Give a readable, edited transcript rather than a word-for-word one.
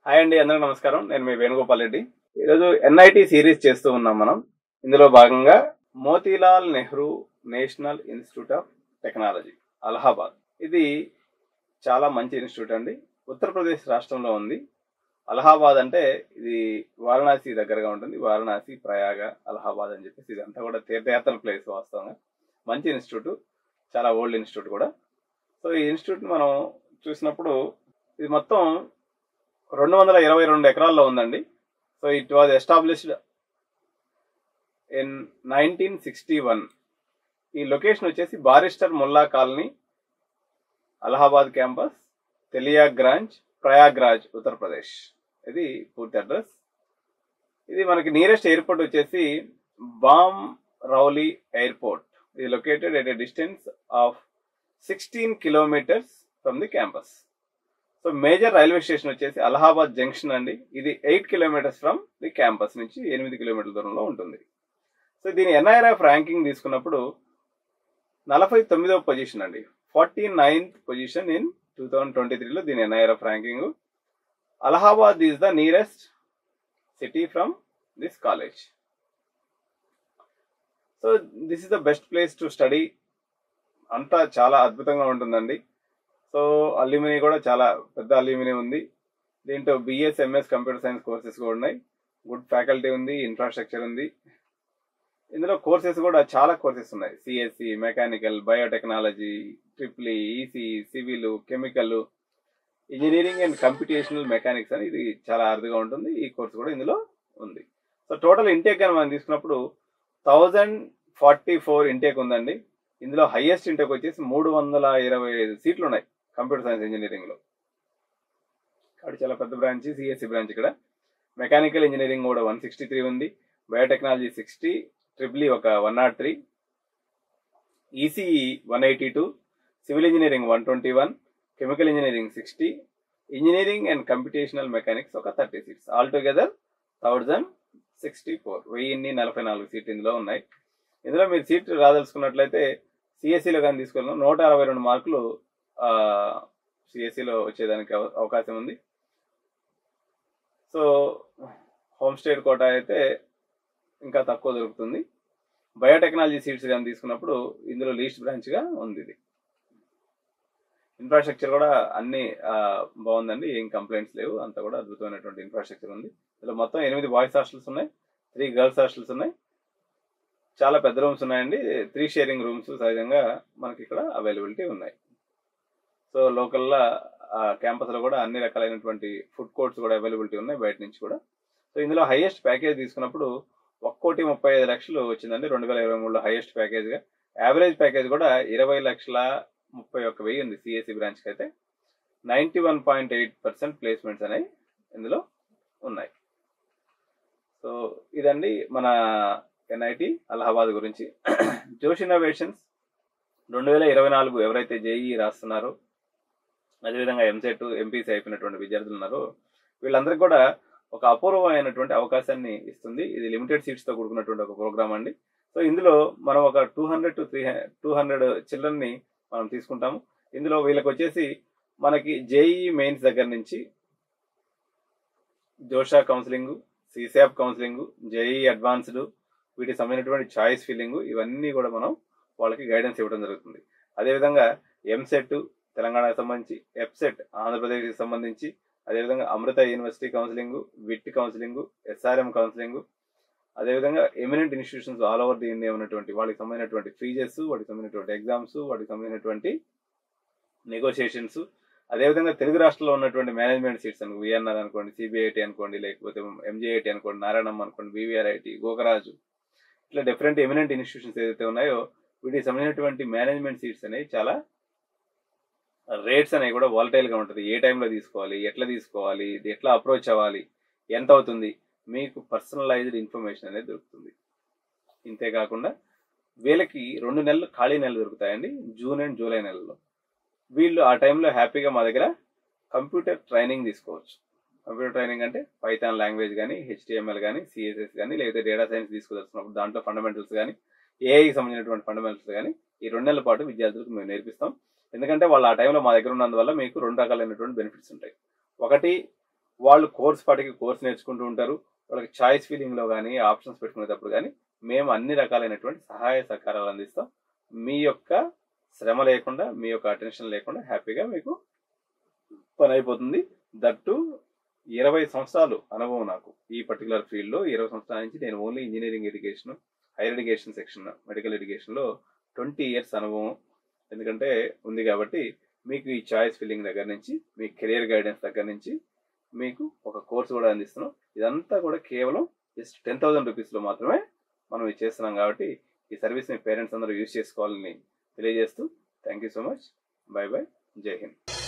Hi అండి, అందరికీ నమస్కారం. నేను మీ వేణుగోపాల్ రెడ్డి. ఈరోజు ఎన్ఐటి సిరీస్ చేస్తూ ఉన్నాం మనం. ఇందులో భాగంగా Motilal Nehru national institute of technology Allahabad. ఇది చాలా మంచి ఇన్స్టిట్యూట్ అండి. ఉత్తరప్రదేశ్ రాష్ట్రంలో ఉంది. అలహాబాద్ అంటే ఇది వారణాసి దగ్గరగా ఉంటుంది. వారణాసి, ప్రయాగ, అలహాబాద్ అని చెప్పేసి ఇదంతా కూడా తీర్థయాత్రల ప్లేస్. వాస్తవంగా మంచి ఇన్స్టిట్యూట్, చాలా ఓల్డ్ ఇన్స్టిట్యూట్ కూడా. సో ఈ ఇన్స్టిట్యూట్ మనం చూసినప్పుడు ఇది మొత్తం 222 ఎకరాల్లో ఉందండి. So it was established in 1961. ఈ లొకేషన్ వచ్చేసి barrister Mulla colony, Allahabad campus, Teliyarganj, Prayagraj, Uttar Pradesh. ఇది పూర్తి అడ్రస్. ఇది మనకి నియరెస్ట్ ఎయిర్పోర్ట్ వచ్చేసి బామ్ రౌలీ ఎయిర్పోర్ట్. ఇది located at a distance of 16 kilometers from the campus. So major railway station వచ్చేసి అలహాబాద్ జంక్షన్ అండి. ఇది 8 kilometers ఫ్రమ్ ది క్యాంపస్ నుంచి 8 kilometers దూరంలో ఉంటుంది. సో దీని ఎన్ఐఆర్ఎఫ్ ర్యాంకింగ్ తీసుకున్నప్పుడు 49వ పొజిషన్ అండి. 49th పొజిషన్ ఇన్ 2023లో దీని NIRF ranking. Allahabad is the nearest city from this college. So this is the best place to study. అంతా చాలా అద్భుతంగా ఉంటుందండి. సో అల్యూమినీ కూడా చాలా పెద్ద అల్యూమినీ ఉంది. దీంట్లో BS, MS computer science courses కూడా ఉన్నాయి. గుడ్ ఫ్యాకల్టీ ఉంది, ఇన్ఫ్రాస్ట్రక్చర్ ఉంది. ఇందులో కోర్సెస్ కూడా చాలా కోర్సెస్ ఉన్నాయి. CSC, mechanical, biotechnology, triple EC, civil, chemical, engineering and computational mechanics అని ఇది చాలా అరుదుగా ఉంటుంది. ఈ కోర్స్ కూడా ఇందులో ఉంది. సో టోటల్ ఇంటేక్ అని మనం తీసుకున్నప్పుడు 1044 ఇంటేక్ ఉందండి. ఇందులో హైయెస్ట్ ఇంటేక్ వచ్చేసి 325 సీట్లు ఉన్నాయి కంప్యూటర్ సైన్స్ ఇంజనీరింగ్ లో. కాబట్టి చాలా పెద్ద బ్రాంచ్, సిఎస్సి బ్రాంచ్. ఇక్కడ మెకానికల్ ఇంజనీరింగ్ కూడా 163 ఉంది, బయోటెక్నాలజీ 60, ట్రిపుల్ ఒక 103, ECE 182, civil engineering 121, chemical engineering 60, engineering and computational mechanics ఒక 30 సీట్స్. ఆల్ టుగెదర్ 1064, 1044 సీట్లు ఇందులో ఉన్నాయి. ఇందులో మీరు సీట్ రాదలుచుకున్నట్లయితే సిఎస్సిలో కానీ తీసుకున్నాం 162 మార్కులు సిఎస్సిలో వచ్చేదానికి అవకాశం ఉంది. సో హోమ్ స్టేట్ కోటా అయితే ఇంకా తక్కువ దొరుకుతుంది. బయోటెక్నాలజీ సీట్స్ కానీ తీసుకున్నప్పుడు ఇందులో లీస్ట్ బ్రాంచ్గా ఉంది. ఇది ఇన్ఫ్రాస్ట్రక్చర్ కూడా అన్ని బాగుందండి, ఏం కంప్లైంట్స్ లేవు. అంతా కూడా అద్భుతమైనటువంటి ఇన్ఫ్రాస్ట్రక్చర్ ఉంది. ఇందులో మొత్తం 8 బాయ్స్ హాస్టల్స్ ఉన్నాయి, 3 గర్ల్స్ హాస్టల్స్ ఉన్నాయి. చాలా పెద్ద రూమ్స్ ఉన్నాయండి. 3 షేరింగ్ రూమ్స్ సహజంగా మనకి ఇక్కడ అవైలబిలిటీ ఉన్నాయి. సో లోకల్లో క్యాంపస్లో కూడా అన్ని రకాలైనటువంటి ఫుడ్ కోర్ట్స్ కూడా అవైలబిలిటీ ఉన్నాయి బయట నుంచి కూడా. సో ఇందులో హైయెస్ట్ ప్యాకేజ్ తీసుకున్నప్పుడు 1,35,00,000 వచ్చిందండి 2023లో హైయెస్ట్ ప్యాకేజ్గా. యావరేజ్ ప్యాకేజ్ కూడా 20,31,000 ఉంది సిఎస్సి బ్రాంచ్కి అయితే. 91.8% ప్లేస్మెంట్స్ అనేవి ఇందులో ఉన్నాయి. సో ఇదండి మన ఎన్ఐటి అలహాబాద్ గురించి. జోష్ ఇన్నోవేషన్స్ 2024 ఎవరైతే జేఈ రాస్తున్నారో, అదేవిధంగా ఎంసెట్, ఎంపీసీ అయిపోయినటువంటి విద్యార్థులు ఉన్నారో వీళ్ళందరికీ కూడా ఒక అపూర్వమైనటువంటి అవకాశాన్ని ఇస్తుంది. ఇది లిమిటెడ్ సీట్స్తో కూడుకున్నటువంటి ఒక ప్రోగ్రామ్ అండి. సో ఇందులో మనం ఒక 200 to 200 చిల్డ్రన్ని మనం తీసుకుంటాము. ఇందులో వీళ్ళకి వచ్చేసి మనకి జేఈ మెయిన్స్ దగ్గర నుంచి జోషా కౌన్సిలింగ్, సిసాప్ కౌన్సిలింగ్, జేఈ అడ్వాన్స్డ్, వీటికి సంబంధించినటువంటి చాయిస్ ఫిల్లింగ్, ఇవన్నీ కూడా మనం వాళ్ళకి గైడెన్స్ ఇవ్వడం జరుగుతుంది. అదేవిధంగా ఎంసెట్ తెలంగాణకు సంబంధించి, ఎఫ్సెట్ ఆంధ్రప్రదేశ్కి సంబంధించి, అదేవిధంగా Amrita university counselling, VIT counselling, SRM counselling, అదేవిధంగా eminent institutions all over the India ఉన్నటువంటి వాటికి సంబంధించినటువంటి ఫీజెస్, వాటికి సంబంధించినటువంటి ఎగ్జామ్స్, వాటికి సంబంధించినటువంటి నెగోషియేషన్స్, అదేవిధంగా తెలుగు రాష్ట్రంలో ఉన్నటువంటి మేనేజ్మెంట్ సీట్స్ అనుకో, విఎన్ఆర్ అనుకోండి, సిబిఐటి అనుకోండి, లేకపోతే ఎంజేఐటి అనుకోండి, నారాయణమ్మ అనుకోండి, బీవీఆర్ఐటి, గోకరాజు, ఇట్లా డిఫరెంట్ ఎమినెంట్ ఇన్స్టిట్యూషన్స్ ఏదైతే ఉన్నాయో వీటికి సంబంధించినటువంటి మేనేజ్మెంట్ సీట్స్ అనేవి చాలా రేట్స్ అనేవి కూడా వాలటైల్గా ఉంటుంది. ఏ టైంలో తీసుకోవాలి, ఎట్లా తీసుకోవాలి, ఇది ఎట్లా అప్రోచ్ అవ్వాలి, ఎంత అవుతుంది, మీకు పర్సనలైజ్డ్ ఇన్ఫర్మేషన్ అనేది దొరుకుతుంది. ఇంతేకాకుండా వీళ్ళకి 2 నెలలు ఖాళీ నెలలు దొరుకుతాయండి, జూన్ అండ్ జూలై నెలలో. వీళ్ళు ఆ టైంలో హ్యాపీగా మా దగ్గర కంప్యూటర్ ట్రైనింగ్ తీసుకోవచ్చు. కంప్యూటర్ ట్రైనింగ్ అంటే పైథాన్ లాంగ్వేజ్ కానీ, హెచ్టిఎంఎల్ కానీ, సిఎస్ఎస్ కానీ, లేకపోతే డేటా సైన్స్ తీసుకొచ్చినప్పుడు దాంట్లో ఫండమెంటల్స్ కానీ, ఏఐకి సంబంధించినటువంటి ఫండమెంటల్స్ కానీ ఈ 2 నెలల పాటు విద్యార్థులకు మేము నేర్పిస్తాం. ఎందుకంటే వాళ్ళు ఆ టైంలో మా దగ్గర ఉన్నందువల్ల మీకు 2 రకాలైనటువంటి బెనిఫిట్స్ ఉంటాయి. ఒకటి, వాళ్ళు కోర్స్ పాటికి కోర్స్ నేర్చుకుంటూ ఉంటారు. వాళ్ళకి చాయిస్ ఫీలింగ్లో కానీ ఆప్షన్స్ పెట్టుకునేటప్పుడు కానీ మేము అన్ని రకాలైనటువంటి సహాయ సహకారాలు అందిస్తాం. మీ యొక్క శ్రమ లేకుండా, మీ యొక్క అటెన్షన్ లేకుండా హ్యాపీగా మీకు పని అయిపోతుంది. దట్టు 20 సంవత్సరాలు అనుభవం నాకు ఈ పర్టికులర్ ఫీల్డ్లో. 20 సంవత్సరాల నుంచి నేను only engineering education, higher education section, medical ఎడ్యుకేషన్లో 20 ఇయర్స్ అనుభవం ఎందుకంటే ఉంది. కాబట్టి మీకు ఈ చాయిస్ ఫిల్లింగ్ దగ్గర నుంచి, మీ కెరియర్ గైడెన్స్ దగ్గర నుంచి మీకు ఒక కోర్సు కూడా అందిస్తున్నాం. ఇదంతా కూడా కేవలం జస్ట్ 10,000 రూపీస్లో మాత్రమే మనం ఇది చేస్తున్నాం. కాబట్టి ఈ సర్వీస్ మీ పేరెంట్స్ అందరూ యూజ్ చేసుకోవాలని తెలియజేస్తూ thank you so much. By by. జై హింద్.